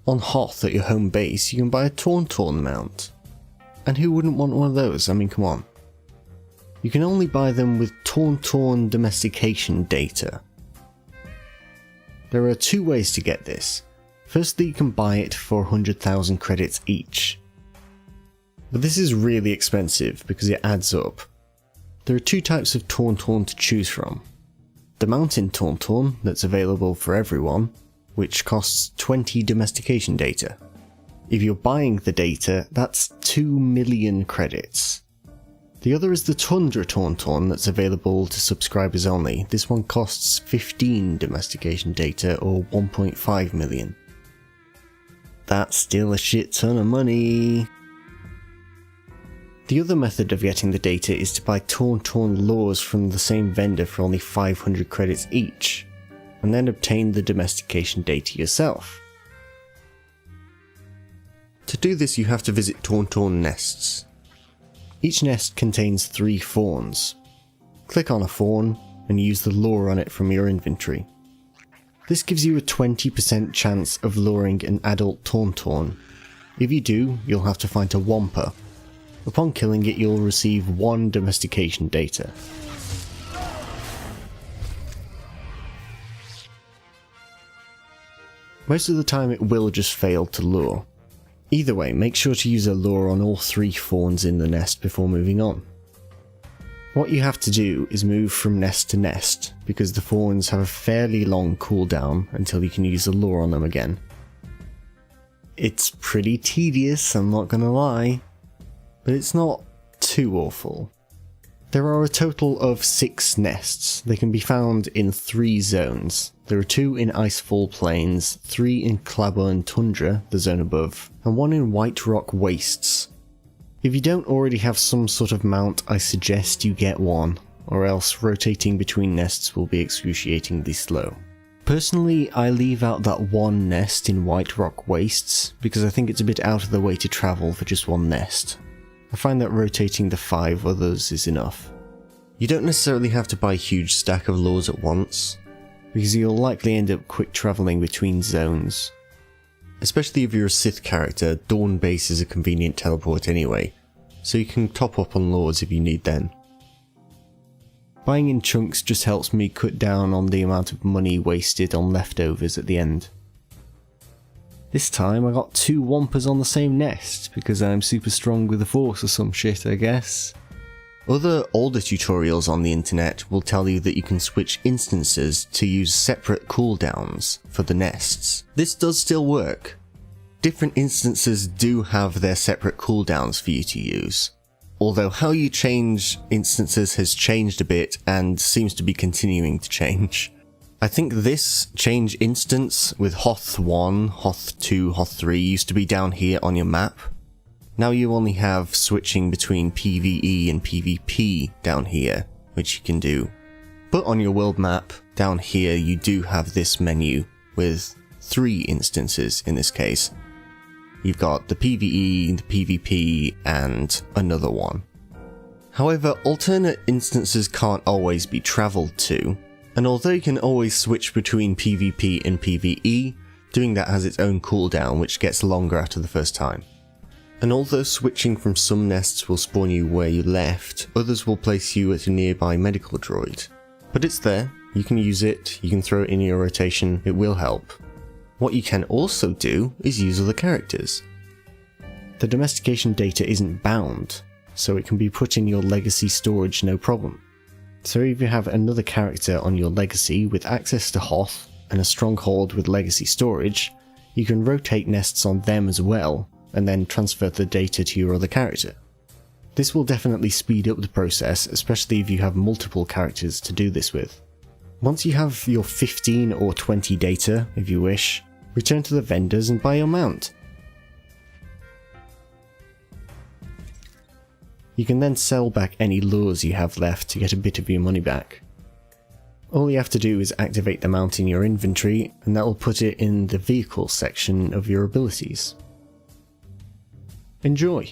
On Hoth at your home base, you can buy a Tauntaun mount. And who wouldn't want one of those? I mean, come on. You can only buy them with Tauntaun Domestication Data. There are two ways to get this. Firstly, you can buy it for 100,000 credits each. But this is really expensive because it adds up. There are two types of Tauntaun to choose from. The Mountain Tauntaun that's available for everyone, which costs 20 domestication data. If you're buying the data, that's 2 million credits. The other is the Tundra Tauntaun that's available to subscribers only. This one costs 15 domestication data or 1.5 million. That's still a shit ton of money. The other method of getting the data is to buy Tauntaun lures from the same vendor for only 500 credits each, and then obtain the domestication data yourself. To do this, you have to visit Tauntaun nests. Each nest contains 3 fawns. Click on a fawn and use the lure on it from your inventory. This gives you a 20% chance of luring an adult Tauntaun. If you do, you'll have to find a Wampa. Upon killing it, you'll receive 1 domestication data. Most of the time it will just fail to lure. Either way, make sure to use a lure on all 3 fawns in the nest before moving on. What you have to do is move from nest to nest, because the fawns have a fairly long cooldown until you can use a lure on them again. It's pretty tedious, I'm not gonna lie, but it's not too awful. There are a total of 6 nests. They can be found in 3 zones. There are 2 in Icefall Plains, 3 in Claburn Tundra, the zone above, and 1 in White Rock Wastes. If you don't already have some sort of mount, I suggest you get one, or else rotating between nests will be excruciatingly slow. Personally, I leave out that 1 nest in White Rock Wastes, because I think it's a bit out of the way to travel for just 1 nest. I find that rotating the 5 others is enough. You don't necessarily have to buy a huge stack of lures at once, because you'll likely end up quick travelling between zones. Especially if you're a Sith character, Dawn Base is a convenient teleport anyway, so you can top up on lures if you need them. Buying in chunks just helps me cut down on the amount of money wasted on leftovers at the end. This time I got 2 Wampas on the same nest, because I'm super strong with the Force or some shit, I guess. Other older tutorials on the internet will tell you that you can switch instances to use separate cooldowns for the nests. This does still work. Different instances do have their separate cooldowns for you to use, although how you change instances has changed a bit and seems to be continuing to change. I think this change instance with Hoth 1, Hoth 2, Hoth 3 used to be down here on your map. Now you only have switching between PvE and PvP down here, which you can do. But on your world map, down here you do have this menu with 3 instances in this case. You've got the PvE, the PvP, and another one. However, alternate instances can't always be travelled to. And although you can always switch between PvP and PvE, doing that has its own cooldown which gets longer after the first time. And although switching from some nests will spawn you where you left, others will place you at a nearby medical droid. But it's there, you can use it, you can throw it in your rotation, it will help. What you can also do is use other characters. The domestication data isn't bound, so it can be put in your legacy storage no problem. So if you have another character on your legacy with access to Hoth and a stronghold with legacy storage, you can rotate nests on them as well, and then transfer the data to your other character. This will definitely speed up the process, especially if you have multiple characters to do this with. Once you have your 15 or 20 data, if you wish, return to the vendors and buy your mount. You can then sell back any lures you have left to get a bit of your money back. All you have to do is activate the mount in your inventory, and that will put it in the vehicle section of your abilities. Enjoy!